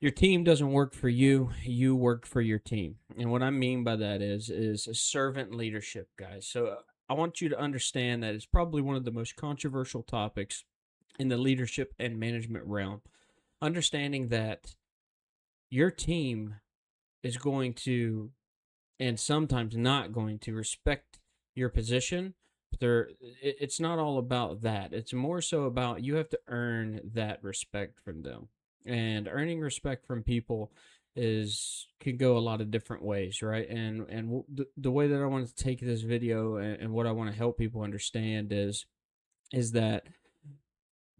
Your team doesn't work for you, you work for your team. And what I mean by that is a servant leadership, guys. I want you to understand that it's probably one of the most controversial topics in the leadership and management realm. Understanding that your team is going to, and sometimes not going to, respect your position. It's not all about that. It's more so about you have to earn that respect from them. And earning respect from people is can go a lot of different ways, right? The way that I want to take this video, and what I want to help people understand is that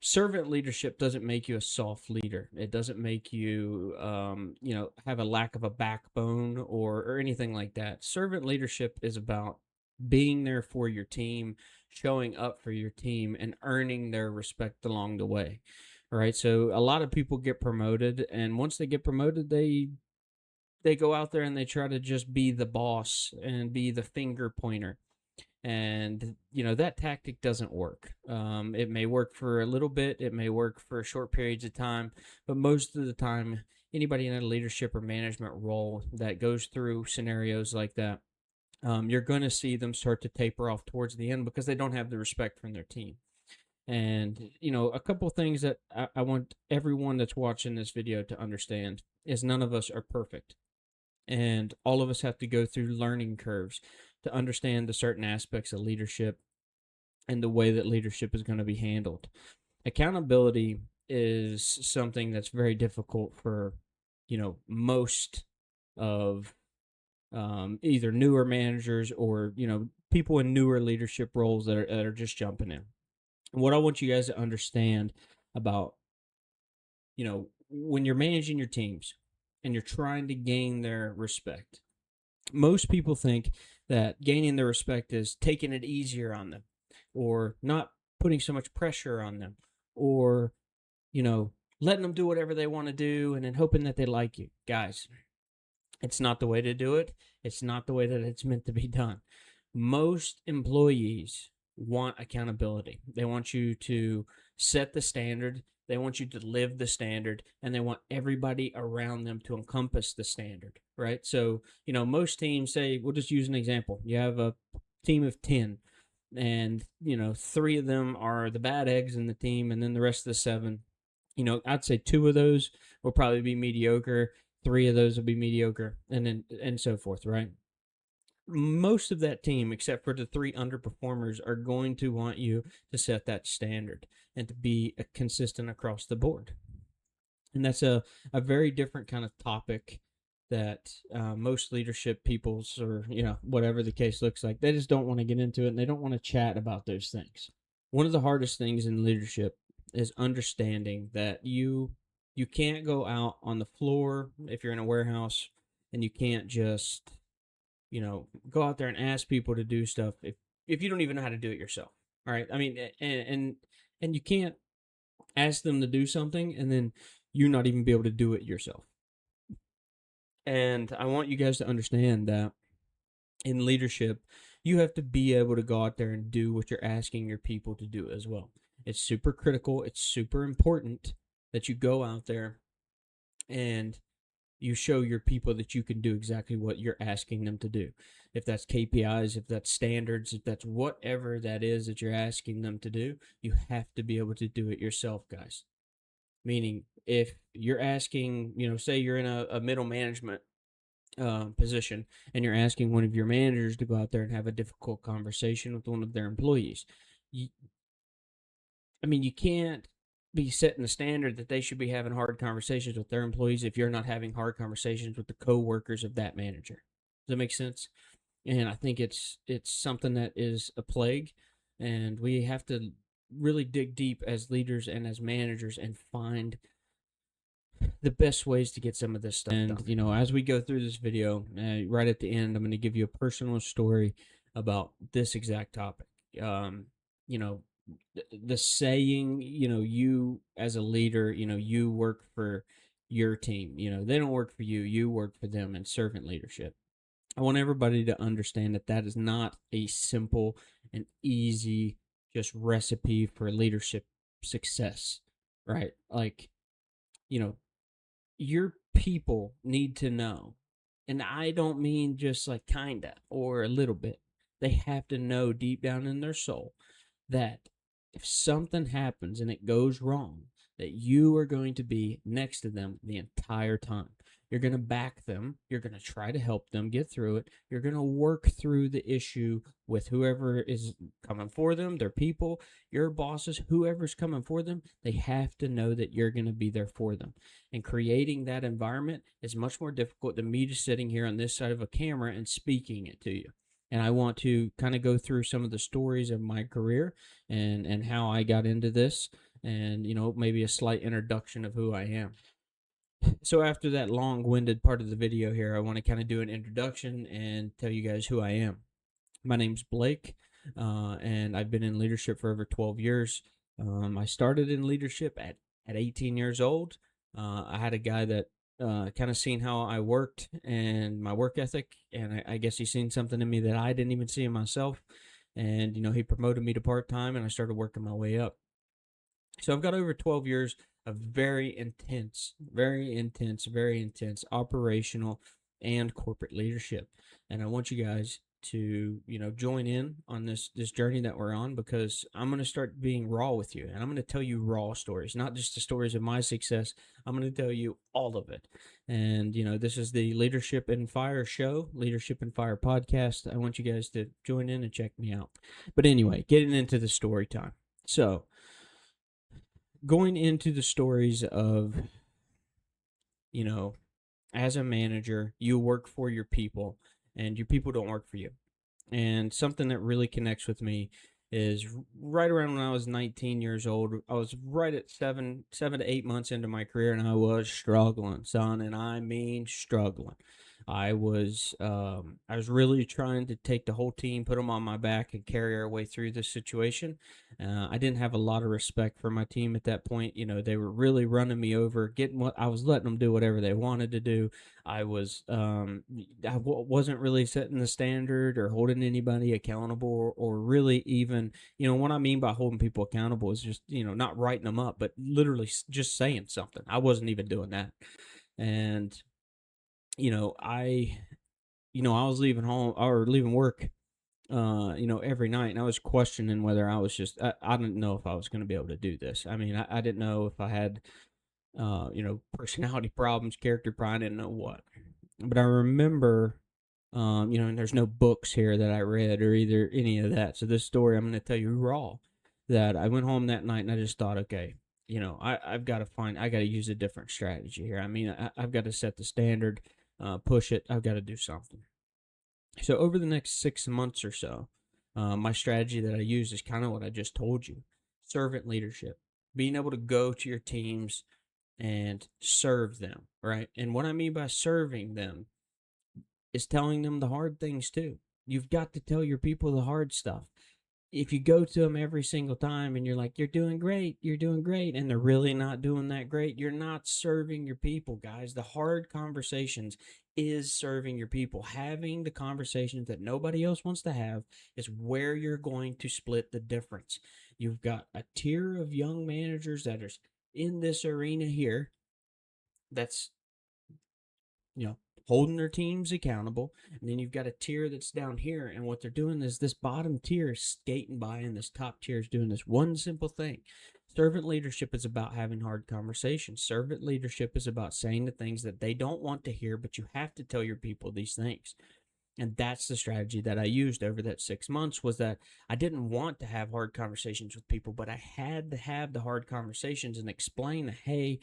servant leadership doesn't make you a soft leader. It doesn't make you, have a lack of a backbone or anything like that. Servant leadership is about being there for your team, showing up for your team, and earning their respect along the way. Right. So a lot of people get promoted, and once they get promoted, they go out there and they try to just be the boss and be the finger pointer, and that tactic doesn't work. It may work for a little bit, it may work for short periods of time, but most of the time, anybody in a leadership or management role that goes through scenarios like that, you're going to see them start to taper off towards the end because they don't have the respect from their team. And a couple things that I want everyone that's watching this video to understand is none of us are perfect, and all of us have to go through learning curves to understand the certain aspects of leadership and the way that leadership is going to be handled. Accountability is something that's very difficult for most of either newer managers or people in newer leadership roles that are just jumping in. And what I want you guys to understand about when you're managing your teams and you're trying to gain their respect, most people think that gaining their respect is taking it easier on them, or not putting so much pressure on them, or you know letting them do whatever they want to do and then hoping that they like you. Guys, it's not the way to do it. It's not the way that it's meant to be done. Most employees want accountability. They want you to set the standard, they want you to live the standard, and they want everybody around them to encompass the standard, right? So, most teams, say, we'll just use an example. You have a team of 10, and, three of them are the bad eggs in the team, and then the rest of the seven, I'd say two of those will probably be mediocre, three of those will be mediocre, and so forth, right? Most of that team, except for the three underperformers, are going to want you to set that standard and to be consistent across the board. And that's a very different kind of topic that most leadership peoples, or whatever the case looks like, they just don't want to get into it, and they don't want to chat about those things. One of the hardest things in leadership is understanding that you can't go out on the floor if you're in a warehouse, and you can't just go out there and ask people to do stuff if you don't even know how to do it yourself. All right. I mean, and you can't ask them to do something and then you not even be able to do it yourself. And I want you guys to understand that in leadership, you have to be able to go out there and do what you're asking your people to do as well. It's super critical. It's super important that you go out there and you show your people that you can do exactly what you're asking them to do. If that's KPIs, if that's standards, if that's whatever that is that you're asking them to do, you have to be able to do it yourself, guys. Meaning, if you're asking, say you're in a middle management position, and you're asking one of your managers to go out there and have a difficult conversation with one of their employees, you, you can't be setting the standard that they should be having hard conversations with their employees if you're not having hard conversations with the coworkers of that manager. Does that make sense? And I think it's something that is a plague, and we have to really dig deep as leaders and as managers and find the best ways to get some of this stuff done. And as we go through this video, right at the end, I'm going to give you a personal story about this exact topic. You know, the saying, you as a leader, you work for your team. They don't work for you, you work for them in servant leadership. I want everybody to understand that that is not a simple and easy just recipe for leadership success, right? Like, you know, your people need to know, and I don't mean just like kinda or a little bit. They have to know deep down in their soul that if something happens and it goes wrong, that you are going to be next to them the entire time. You're going to back them. You're going to try to help them get through it. You're going to work through the issue with whoever is coming for them, their people, your bosses, whoever's coming for them. They have to know that you're going to be there for them. And creating that environment is much more difficult than me just sitting here on this side of a camera and speaking it to you. And I want to kind of go through some of the stories of my career and how I got into this, and maybe a slight introduction of who I am. So after that long-winded part of the video here, I want to kind of do an introduction and tell you guys who I am. My name's Blake, and I've been in leadership for over 12 years. I started in leadership at 18 years old. I had a guy that kind of seen how I worked and my work ethic, and I guess he seen something in me that I didn't even see in myself. And he promoted me to part-time, and I started working my way up. So I've got over 12 years of very intense, very intense operational and corporate leadership. And I want you guys to, join in on this journey that we're on, because I'm going to start being raw with you, and I'm going to tell you raw stories, not just the stories of my success. I'm going to tell you all of it. And, this is the Leadership and Fire show, Leadership and Fire podcast. I want you guys to join in and check me out. But anyway, getting into the story time. So, going into the stories of, as a manager, you work for your people and your people don't work for you. And something that really connects with me is right around when I was 19 years old. I was right at 7 to 8 months into my career, and I was struggling, son, and I mean struggling. I was really trying to take the whole team, put them on my back, and carry our way through this situation. I didn't have a lot of respect for my team at that point. They were really running me over, getting what I was letting them do whatever they wanted to do. I wasn't really setting the standard or holding anybody accountable, or really even, what I mean by holding people accountable is just, not writing them up, but literally just saying something. I wasn't even doing that. And, I was leaving home or leaving work, every night, and I was questioning whether I didn't know if I was going to be able to do this. I mean, I didn't know if I had, personality problems, character pride. I didn't know what. But I remember, and there's no books here that I read or either any of that. So this story I'm going to tell you raw, that I went home that night and I just thought, okay, I got to use a different strategy here. I mean, I've got to set the standard, push it. I've got to do something. So over the next 6 months or so, my strategy that I use is kind of what I just told you: servant leadership, being able to go to your teams and serve them, right? And what I mean by serving them is telling them the hard things too. You've got to tell your people the hard stuff. If you go to them every single time and you're like, you're doing great, and they're really not doing that great, you're not serving your people, guys. The hard conversations is serving your people. Having the conversations that nobody else wants to have is where you're going to split the difference. You've got a tier of young managers that are in this arena here that's, holding their teams accountable. And then you've got a tier that's down here, and what they're doing is this bottom tier is skating by, and this top tier is doing this one simple thing. Servant leadership is about having hard conversations. Servant leadership is about saying the things that they don't want to hear, but you have to tell your people these things. And that's the strategy that I used over that 6 months, was that I didn't want to have hard conversations with people, but I had to have the hard conversations and explain, hey,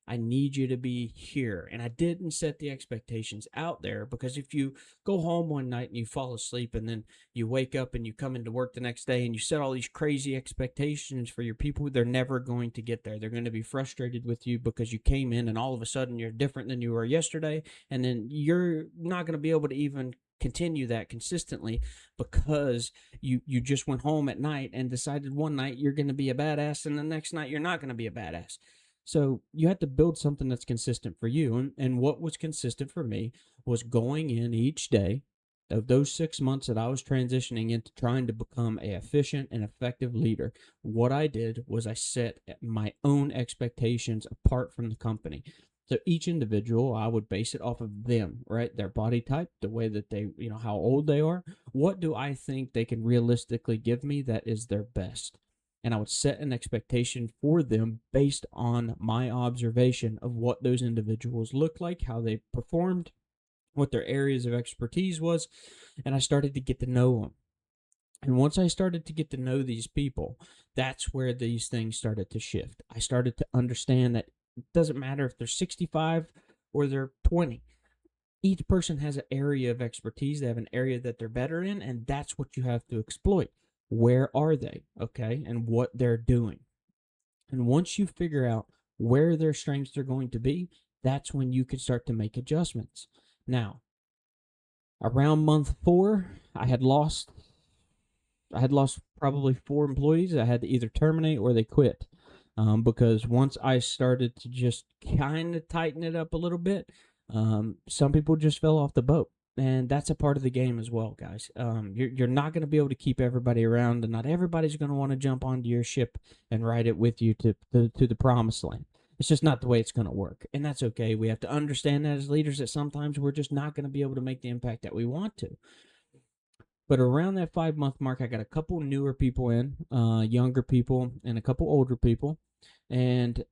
I need you to be here. And I didn't set the expectations out there, because if you go home one night and you fall asleep, and then you wake up and you come into work the next day and you set all these crazy expectations for your people, they're never going to get there. They're going to be frustrated with you because you came in and all of a sudden you're different than you were yesterday. And then you're not going to be able to even continue that consistently, because you just went home at night and decided one night you're going to be a badass, and the next night you're not going to be a badass. So you have to build something that's consistent for you. And what was consistent for me was going in each day of those 6 months that I was transitioning into trying to become a efficient and effective leader. What I did was I set my own expectations apart from the company. So each individual, I would base it off of them, right? Their body type, the way that they, how old they are. What do I think they can realistically give me that is their best? And I would set an expectation for them based on my observation of what those individuals look like, how they performed, what their areas of expertise was, and I started to get to know them. And once I started to get to know these people, that's where these things started to shift. I started to understand that it doesn't matter if they're 65 or they're 20. Each person has an area of expertise. They have an area that they're better in, and that's what you have to exploit. Where are they? Okay. And what they're doing. And once you figure out where their strengths are going to be, that's when you can start to make adjustments. Now, around month 4, I had lost probably 4 employees. I had to either terminate or they quit. Because once I started to just kind of tighten it up a little bit, some people just fell off the boat. And that's a part of the game as well, guys. You're not going to be able to keep everybody around, and not everybody's going to want to jump onto your ship and ride it with you to the promised land. It's just not the way it's going to work, and that's okay. We have to understand that as leaders that sometimes we're just not going to be able to make the impact that we want to. But around that 5-month mark, I got a couple newer people in, younger people, and a couple older people. And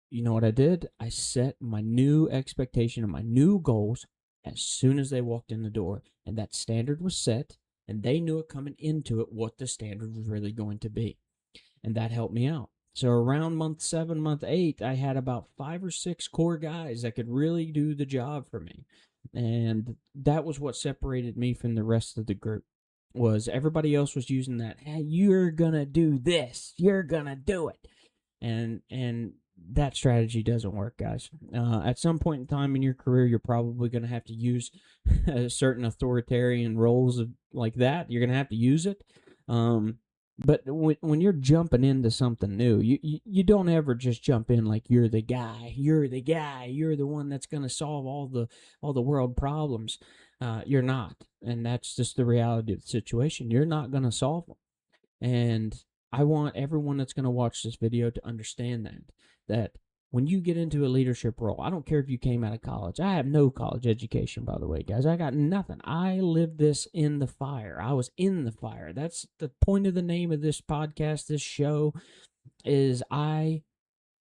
you know what I did? I set my new expectation and my new goals as soon as they walked in the door. And that standard was set, and they knew it coming into it what the standard was really going to be. And that helped me out. So around month 7, month 8, I had about 5 or 6 core guys that could really do the job for me. And that was what separated me from the rest of the group. Was everybody else was using that, hey, you're gonna do this, you're gonna do it, and that strategy doesn't work, guys. At some point in time in your career, you're probably gonna have to use certain authoritarian roles like that. You're gonna have to use it, but when you're jumping into something new, you don't ever just jump in like you're the guy, you're the one that's gonna solve all the world problems. You're not, and that's just the reality of the situation. You're not going to solve them, and I want everyone that's going to watch this video to understand that when you get into a leadership role, I don't care if you came out of college. I have no college education, by the way, guys. I got nothing. I lived this in the fire. I was in the fire. That's the point of the name of this podcast, this show, is I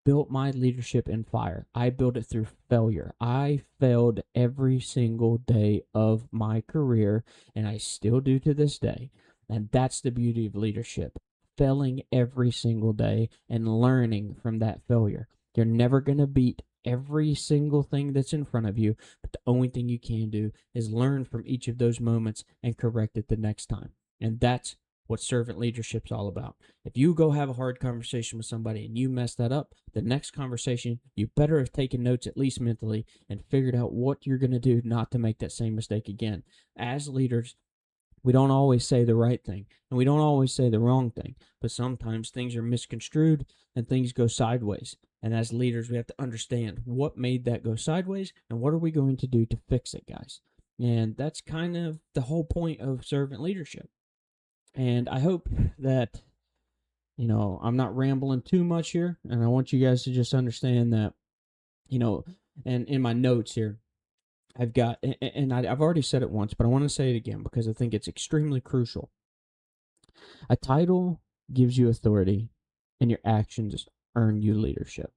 built my leadership in fire. I built it through failure. I failed every single day of my career, and I still do to this day. And that's the beauty of leadership. Failing every single day and learning from that failure. You're never going to beat every single thing that's in front of you, but the only thing you can do is learn from each of those moments and correct it the next time. And that's what servant leadership's all about. If you go have a hard conversation with somebody and you mess that up, the next conversation, you better have taken notes at least mentally and figured out what you're going to do not to make that same mistake again. As leaders, we don't always say the right thing, and we don't always say the wrong thing, but sometimes things are misconstrued and things go sideways. And as leaders, we have to understand what made that go sideways and what are we going to do to fix it, guys. And that's kind of the whole point of servant leadership. And I hope that, I'm not rambling too much here. And I want you guys to just understand that, and in my notes here, I've got, and I've already said it once, but I want to say it again because I think it's extremely crucial. A title gives you authority, and your actions earn you leadership.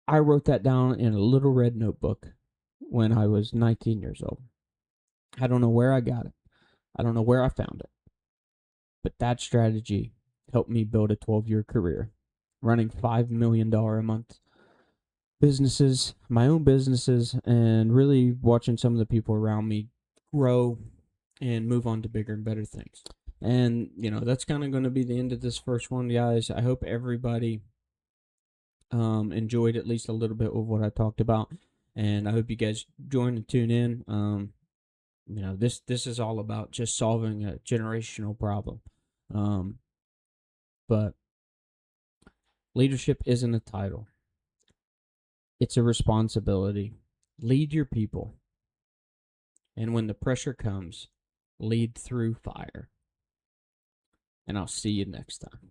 I wrote that down in a little red notebook when I was 19 years old. I don't know where I got it. I don't know where I found it. But that strategy helped me build a 12-year career, running $5 million a month businesses, my own businesses, and really watching some of the people around me grow and move on to bigger and better things. And, that's kind of going to be the end of this first one, guys. I hope everybody enjoyed at least a little bit of what I talked about. And I hope you guys join and tune in. This is all about just solving a generational problem. But leadership isn't a title. It's a responsibility. Lead your people. And when the pressure comes, lead through fire. And I'll see you next time.